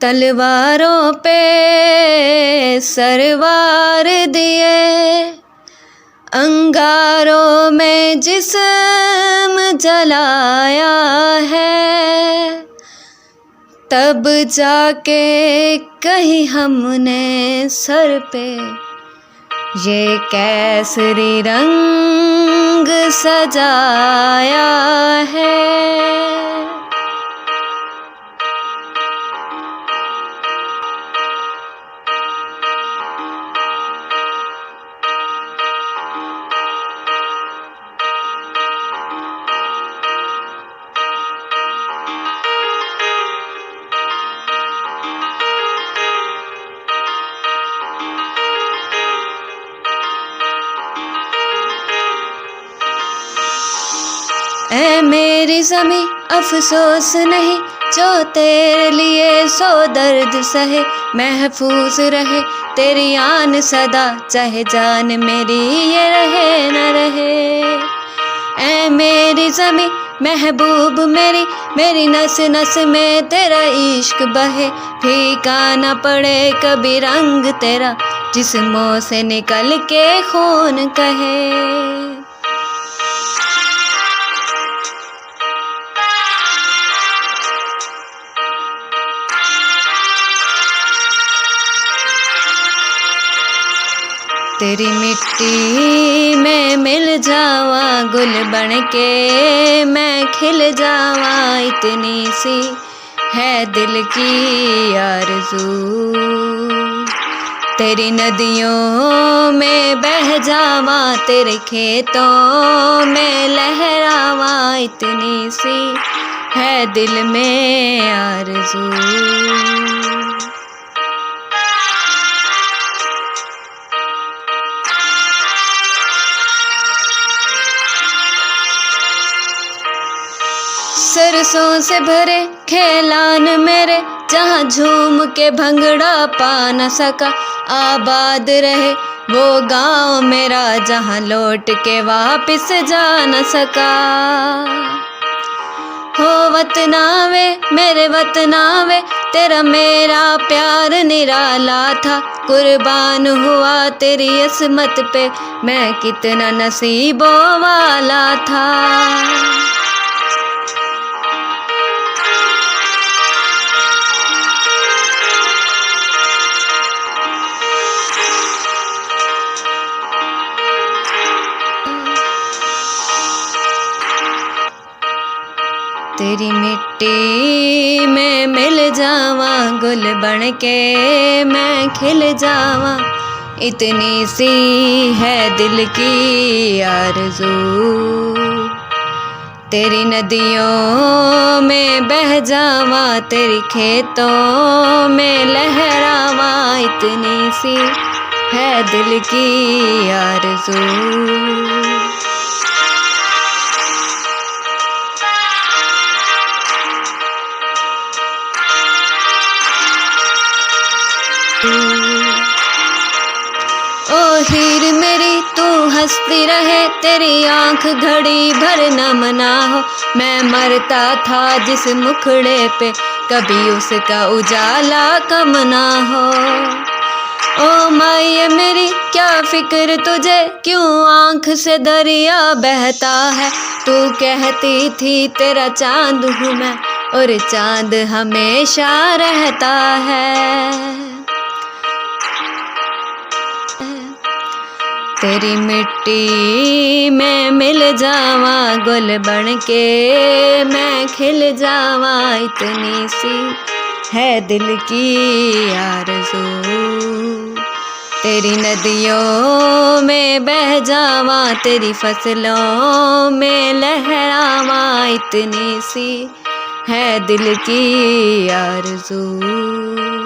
तलवारों पे सरवार दिए, अंगारों में जिस्म जलाया है, तब जाके कहीं हमने सर पे ये केसरी रंग सजाया है। ऐ मेरी ज़मीं अफसोस नहीं, जो तेरे लिए सो दर्द सहे, महफूज रहे तेरी आन सदा, चाहे जान मेरी ये रहे न रहे। ऐ मेरी ज़मीं महबूब मेरी, मेरी नस नस में तेरा इश्क बहे, फीका न पड़े कभी रंग तेरा, जिस्मों से निकल के खून कहे। तेरी मिट्टी में मिल जावा, गुल बन के मैं खिल जावा, इतनी सी है दिल की आरज़ू। तेरी नदियों में बह जावा, तेरे खेतों में लहरावा, इतनी सी है दिल में आरज़ू। सरसों से भरे खेलान मेरे, जहाँ झूम के भंगड़ा पा न सका, आबाद रहे वो गाँव मेरा, जहाँ लौट के वापिस जा न सका। हो वतनावे मेरे वतनावे, तेरा मेरा प्यार निराला था, कुर्बान हुआ तेरी अस्मत पे, मैं कितना नसीबों वाला था। तेरी मिट्टी में मिल जावा, गुल बन के मैं खिल जावा, इतनी सी है दिल की आरज़ू। तेरी नदियों में बह जावा, तेरी खेतों में लहरावा, इतनी सी है दिल की आरज़ू। ओ हीर मेरी तू हंसती रहे, तेरी आँख घड़ी भर नम ना हो, मैं मरता था जिस मुखड़े पे, कभी उसका उजाला कम ना हो। ओ माये मेरी क्या फिक्र तुझे, क्यों आँख से दरिया बहता है, तू कहती थी तेरा चाँद हूँ मैं, और चाँद हमेशा रहता है। तेरी मिट्टी में मिल जावा, गुल बन के मैं खिल जावा, इतनी सी है दिल की आरज़ू। तेरी नदियों में बह जावा, तेरी फसलों में लहरावा, इतनी सी है दिल की आरज़ू।